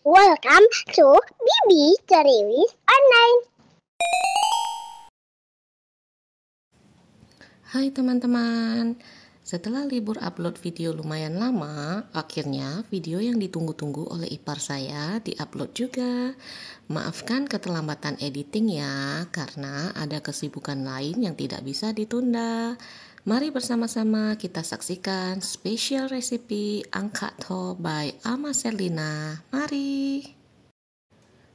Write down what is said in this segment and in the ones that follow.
Welcome to Bibi Ceriwis Online. Hai teman-teman, setelah libur upload video lumayan lama, akhirnya video yang ditunggu-tunggu oleh ipar saya diupload juga. Maafkan keterlambatan editing ya, karena ada kesibukan lain yang tidak bisa ditunda. Mari bersama-sama kita saksikan special recipe angkat to by Ama Selina. Mari!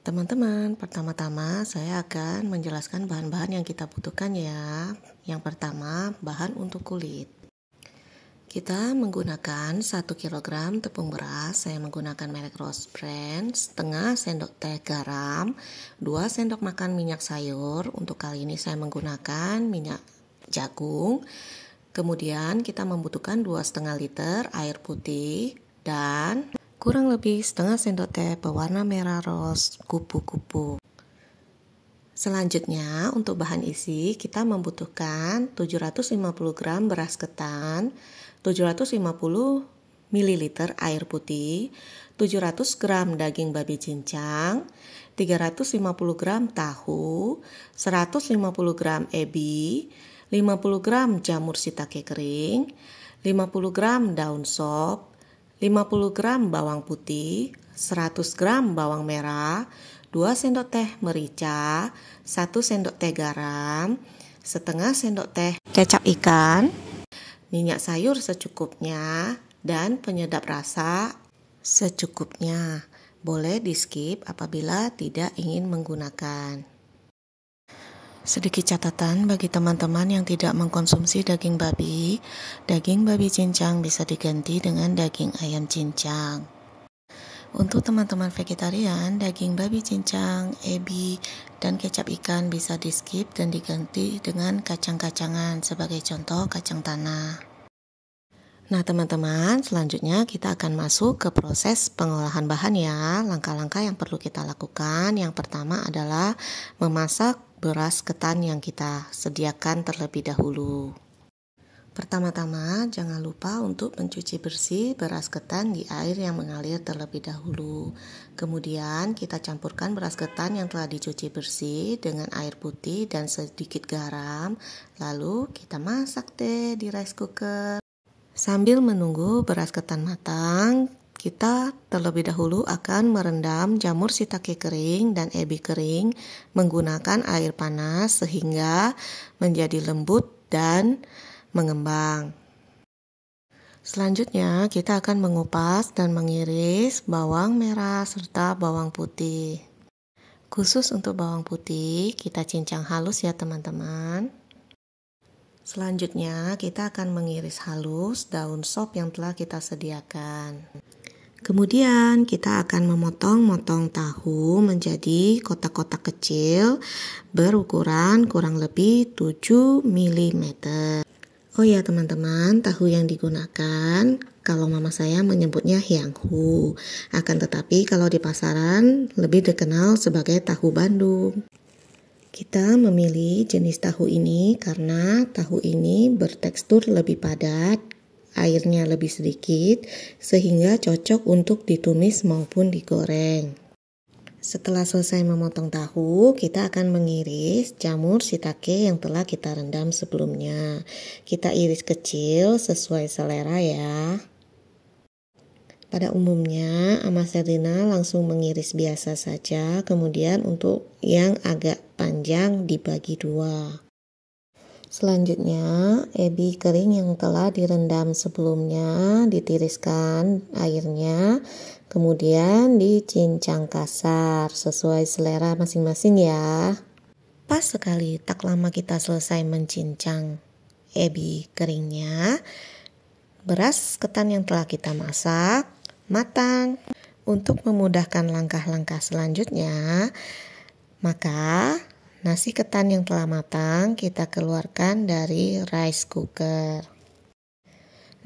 Teman-teman, pertama-tama saya akan menjelaskan bahan-bahan yang kita butuhkan ya. Yang pertama, bahan untuk kulit. Kita menggunakan 1 kg tepung beras, saya menggunakan merek Rose Brand, setengah sendok teh garam, 2 sendok makan minyak sayur. Untuk kali ini saya menggunakan minyak jagung. Kemudian kita membutuhkan 2,5 liter air putih dan kurang lebih setengah sendok teh pewarna merah rose kupu-kupu. Selanjutnya untuk bahan isi kita membutuhkan 750 gram beras ketan, 750 ml air putih, 700 gram daging babi cincang, 350 gram tahu, 150 gram ebi, 50 gram jamur shiitake kering, 50 gram daun sop, 50 gram bawang putih, 100 gram bawang merah, 2 sendok teh merica, 1 sendok teh garam, setengah sendok teh kecap ikan, minyak sayur secukupnya, dan penyedap rasa secukupnya. Boleh di skip apabila tidak ingin menggunakan. Sedikit catatan bagi teman-teman yang tidak mengkonsumsi daging babi cincang bisa diganti dengan daging ayam cincang. Untuk teman-teman vegetarian, daging babi cincang, ebi, dan kecap ikan bisa di skip dan diganti dengan kacang-kacangan, sebagai contoh kacang tanah. Nah teman-teman, selanjutnya kita akan masuk ke proses pengolahan bahan ya. Langkah-langkah yang perlu kita lakukan, yang pertama adalah memasak beras ketan yang kita sediakan terlebih dahulu. Pertama-tama jangan lupa untuk mencuci bersih beras ketan di air yang mengalir terlebih dahulu. Kemudian kita campurkan beras ketan yang telah dicuci bersih dengan air putih dan sedikit garam. Lalu kita masak deh di rice cooker. Sambil menunggu beras ketan matang, kita terlebih dahulu akan merendam jamur shiitake kering dan ebi kering menggunakan air panas sehingga menjadi lembut dan mengembang. Selanjutnya kita akan mengupas dan mengiris bawang merah serta bawang putih. Khusus untuk bawang putih kita cincang halus ya teman-teman. Selanjutnya kita akan mengiris halus daun sop yang telah kita sediakan. Kemudian kita akan memotong-motong tahu menjadi kotak-kotak kecil berukuran kurang lebih 7 mm. Oh ya teman-teman, tahu yang digunakan kalau mama saya menyebutnya hianghu. Akan tetapi kalau di pasaran lebih dikenal sebagai tahu Bandung. Kita memilih jenis tahu ini karena tahu ini bertekstur lebih padat, airnya lebih sedikit, sehingga cocok untuk ditumis maupun digoreng. Setelah selesai memotong tahu, kita akan mengiris jamur shiitake yang telah kita rendam sebelumnya. Kita iris kecil sesuai selera ya. Pada umumnya, Ama Selina langsung mengiris biasa saja, kemudian untuk yang agak panjang dibagi 2. Selanjutnya, ebi kering yang telah direndam sebelumnya ditiriskan airnya, kemudian dicincang kasar sesuai selera masing-masing ya. Pas sekali tak lama kita selesai mencincang ebi keringnya, beras ketan yang telah kita masak matang. Untuk memudahkan langkah-langkah selanjutnya, maka nasi ketan yang telah matang kita keluarkan dari rice cooker.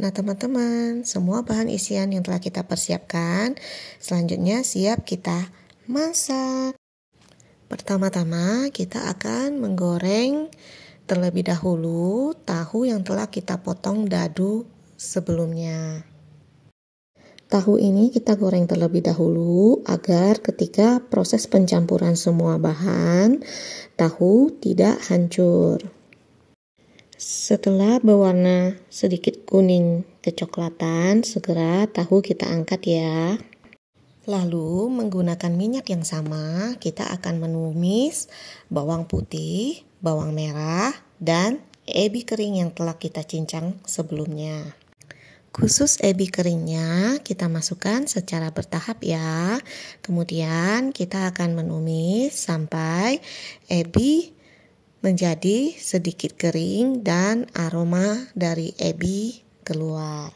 Nah teman-teman, semua bahan isian yang telah kita persiapkan, selanjutnya siap kita masak. Pertama-tama kita akan menggoreng terlebih dahulu tahu yang telah kita potong dadu sebelumnya. Tahu ini kita goreng terlebih dahulu agar ketika proses pencampuran semua bahan, tahu tidak hancur. Setelah berwarna sedikit kuning kecoklatan, segera tahu kita angkat ya. Lalu menggunakan minyak yang sama, kita akan menumis bawang putih, bawang merah, dan ebi kering yang telah kita cincang sebelumnya. Khusus ebi keringnya kita masukkan secara bertahap ya. Kemudian kita akan menumis sampai ebi menjadi sedikit kering dan aroma dari ebi keluar.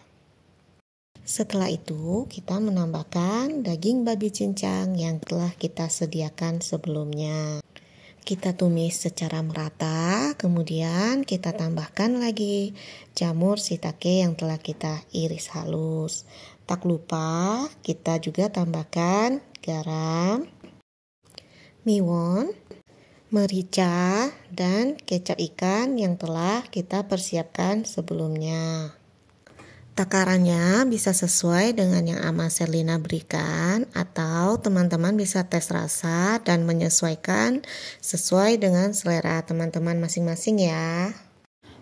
Setelah itu kita menambahkan daging babi cincang yang telah kita sediakan sebelumnya. Kita tumis secara merata, kemudian kita tambahkan lagi jamur shiitake yang telah kita iris halus. Tak lupa kita juga tambahkan garam, miwon, merica, dan kecap ikan yang telah kita persiapkan sebelumnya. Takarannya bisa sesuai dengan yang Ama Sherlina berikan atau teman-teman bisa tes rasa dan menyesuaikan sesuai dengan selera teman-teman masing-masing ya.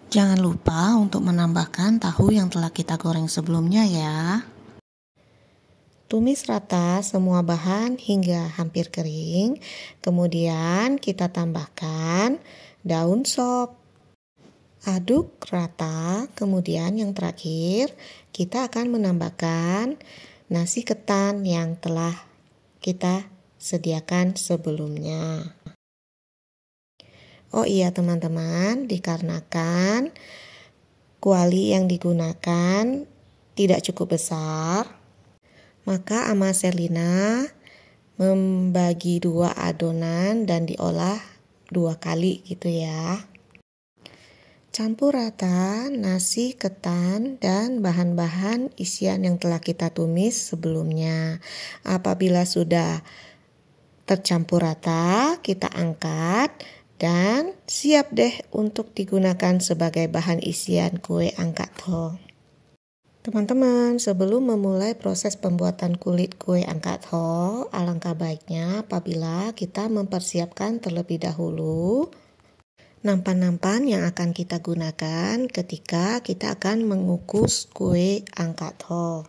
Jangan lupa untuk menambahkan tahu yang telah kita goreng sebelumnya ya. Tumis rata semua bahan hingga hampir kering, kemudian kita tambahkan daun sop. Aduk rata, kemudian yang terakhir kita akan menambahkan nasi ketan yang telah kita sediakan sebelumnya. Oh iya teman-teman, dikarenakan kuali yang digunakan tidak cukup besar, maka Ama Sherlina membagi 2 adonan dan diolah 2 kali gitu ya. Campur rata nasi ketan dan bahan-bahan isian yang telah kita tumis sebelumnya. Apabila sudah tercampur rata, kita angkat dan siap deh untuk digunakan sebagai bahan isian kue angkat ho. Teman-teman, sebelum memulai proses pembuatan kulit kue angkat ho, alangkah baiknya apabila kita mempersiapkan terlebih dahulu nampan-nampan yang akan kita gunakan ketika kita akan mengukus kue angkat ho.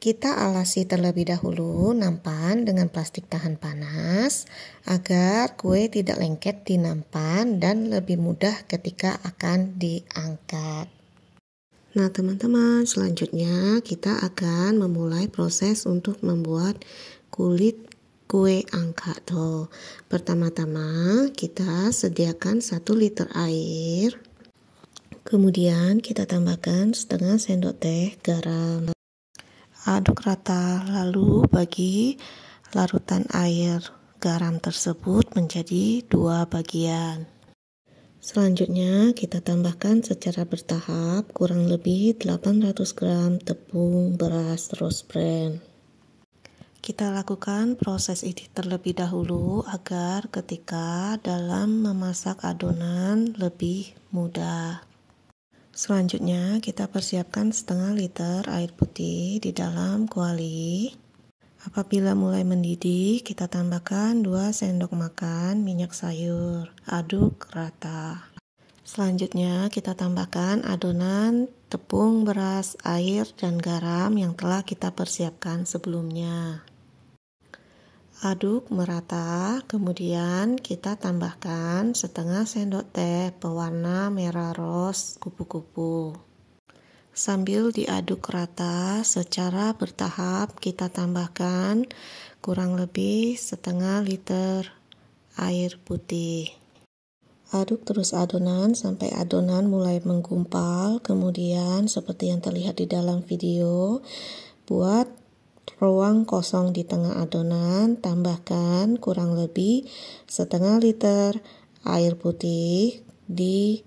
Kita alasi terlebih dahulu nampan dengan plastik tahan panas agar kue tidak lengket di nampan dan lebih mudah ketika akan diangkat. Nah teman-teman, selanjutnya kita akan memulai proses untuk membuat kulit kue angkat ho. Pertama-tama kita sediakan 1 liter air. Kemudian kita tambahkan setengah sendok teh garam. Aduk rata, lalu bagi larutan air garam tersebut menjadi 2 bagian. Selanjutnya kita tambahkan secara bertahap kurang lebih 800 gram tepung beras rose bran. Kita lakukan proses ini terlebih dahulu agar ketika dalam memasak adonan lebih mudah. Selanjutnya kita persiapkan setengah liter air putih di dalam kuali. Apabila mulai mendidih, kita tambahkan 2 sendok makan minyak sayur. Aduk rata. Selanjutnya kita tambahkan adonan tepung beras, air, dan garam yang telah kita persiapkan sebelumnya. Aduk merata, kemudian kita tambahkan setengah sendok teh pewarna merah rose kupu-kupu. Sambil diaduk rata secara bertahap, kita tambahkan kurang lebih setengah liter air putih. Aduk terus adonan sampai adonan mulai menggumpal, kemudian seperti yang terlihat di dalam video, buat ruang kosong di tengah adonan, tambahkan kurang lebih setengah liter air putih di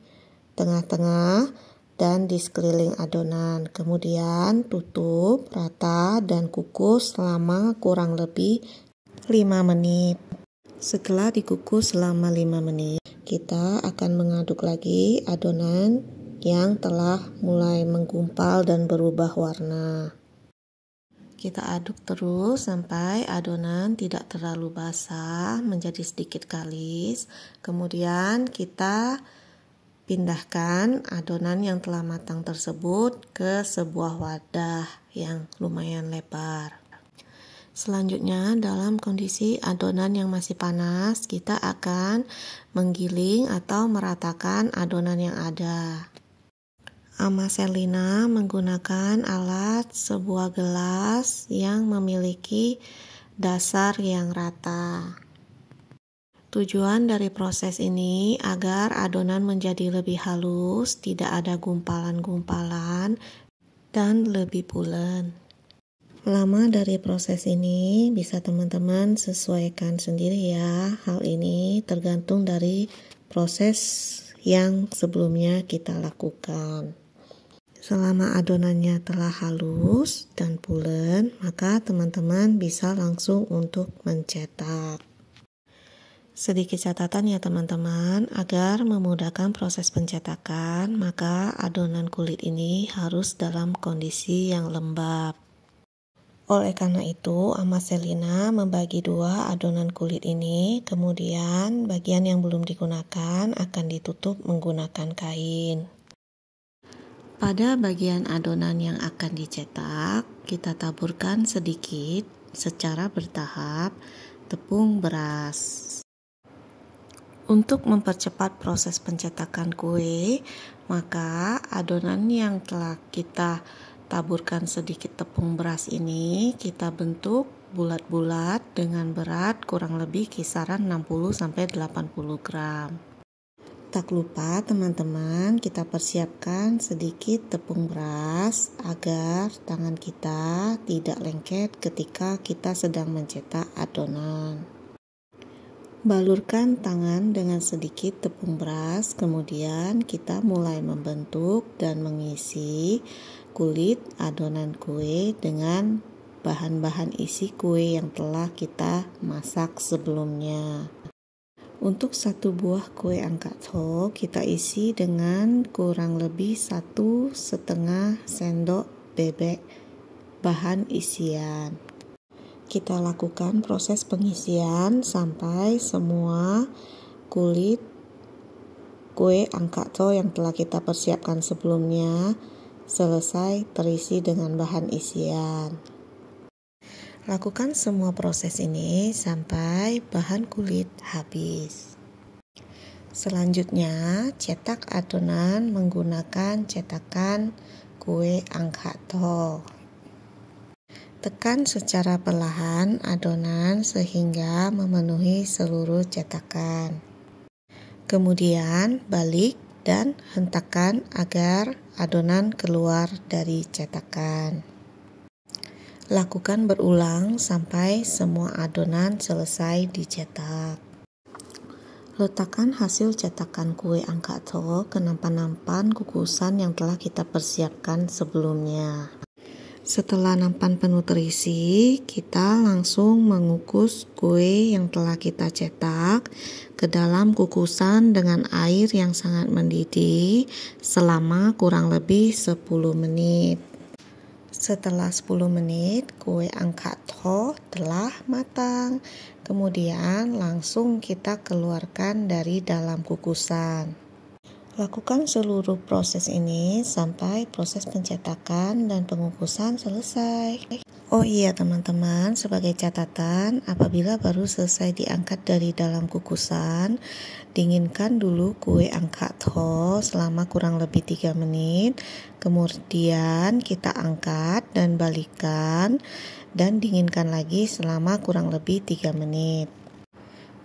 tengah-tengah dan di sekeliling adonan. Kemudian tutup rata dan kukus selama kurang lebih 5 menit. Setelah dikukus selama 5 menit, kita akan mengaduk lagi adonan yang telah mulai menggumpal dan berubah warna. Kita aduk terus sampai adonan tidak terlalu basah, menjadi sedikit kalis. Kemudian kita pindahkan adonan yang telah matang tersebut ke sebuah wadah yang lumayan lebar. Selanjutnya, dalam kondisi adonan yang masih panas, kita akan menggiling atau meratakan adonan yang ada. Ama Selina menggunakan alat sebuah gelas yang memiliki dasar yang rata. Tujuan dari proses ini agar adonan menjadi lebih halus, tidak ada gumpalan-gumpalan, dan lebih pulen. Lama dari proses ini bisa teman-teman sesuaikan sendiri ya. Hal ini tergantung dari proses yang sebelumnya kita lakukan. Selama adonannya telah halus dan pulen, maka teman-teman bisa langsung untuk mencetak. Sedikit catatan ya teman-teman, agar memudahkan proses pencetakan, maka adonan kulit ini harus dalam kondisi yang lembab. Oleh karena itu, Ama Selina membagi dua adonan kulit ini, kemudian bagian yang belum digunakan akan ditutup menggunakan kain. Pada bagian adonan yang akan dicetak, kita taburkan sedikit secara bertahap tepung beras. Untuk mempercepat proses pencetakan kue, maka adonan yang telah kita taburkan sedikit tepung beras ini kita bentuk bulat-bulat dengan berat kurang lebih kisaran 60-80 gram. Tak lupa teman-teman, kita persiapkan sedikit tepung beras agar tangan kita tidak lengket ketika kita sedang mencetak adonan. Balurkan tangan dengan sedikit tepung beras, kemudian kita mulai membentuk dan mengisi kulit adonan kue dengan bahan-bahan isi kue yang telah kita masak sebelumnya. Untuk satu buah kue angkat ho kita isi dengan kurang lebih 1,5 sendok bebek bahan isian. Kita lakukan proses pengisian sampai semua kulit kue angkat ho yang telah kita persiapkan sebelumnya selesai terisi dengan bahan isian. Lakukan semua proses ini sampai bahan kulit habis. Selanjutnya, cetak adonan menggunakan cetakan kue angkat ho. Tekan secara perlahan adonan sehingga memenuhi seluruh cetakan. Kemudian balik dan hentakan agar adonan keluar dari cetakan. Lakukan berulang sampai semua adonan selesai dicetak. Letakkan hasil cetakan kue angkat ho ke nampan-nampan kukusan yang telah kita persiapkan sebelumnya. Setelah nampan penuh terisi, kita langsung mengukus kue yang telah kita cetak ke dalam kukusan dengan air yang sangat mendidih selama kurang lebih 10 menit. Setelah 10 menit, kue angkat ho telah matang. Kemudian langsung kita keluarkan dari dalam kukusan. Lakukan seluruh proses ini sampai proses pencetakan dan pengukusan selesai. Oh iya teman-teman, sebagai catatan, apabila baru selesai diangkat dari dalam kukusan, dinginkan dulu kue angkat ho selama kurang lebih 3 menit. Kemudian kita angkat dan balikkan dan dinginkan lagi selama kurang lebih 3 menit.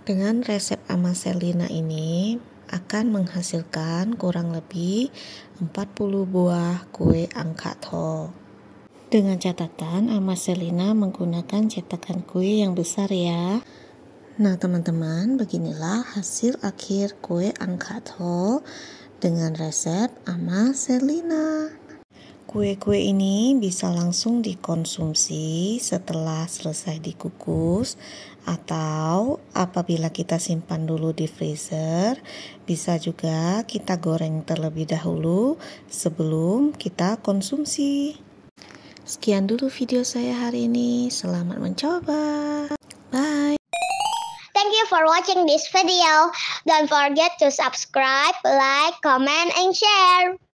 Dengan resep Ama Selina ini akan menghasilkan kurang lebih 40 buah kue angkat ho. Dengan catatan Ama Selina menggunakan cetakan kue yang besar ya. Nah teman-teman, beginilah hasil akhir kue angkat ho dengan resep Ama Selina. Kue-kue ini bisa langsung dikonsumsi setelah selesai dikukus, atau apabila kita simpan dulu di freezer, bisa juga kita goreng terlebih dahulu sebelum kita konsumsi. Sekian dulu video saya hari ini. Selamat mencoba. Bye. Thank you for watching this video. Don't forget to subscribe, like, comment, and share.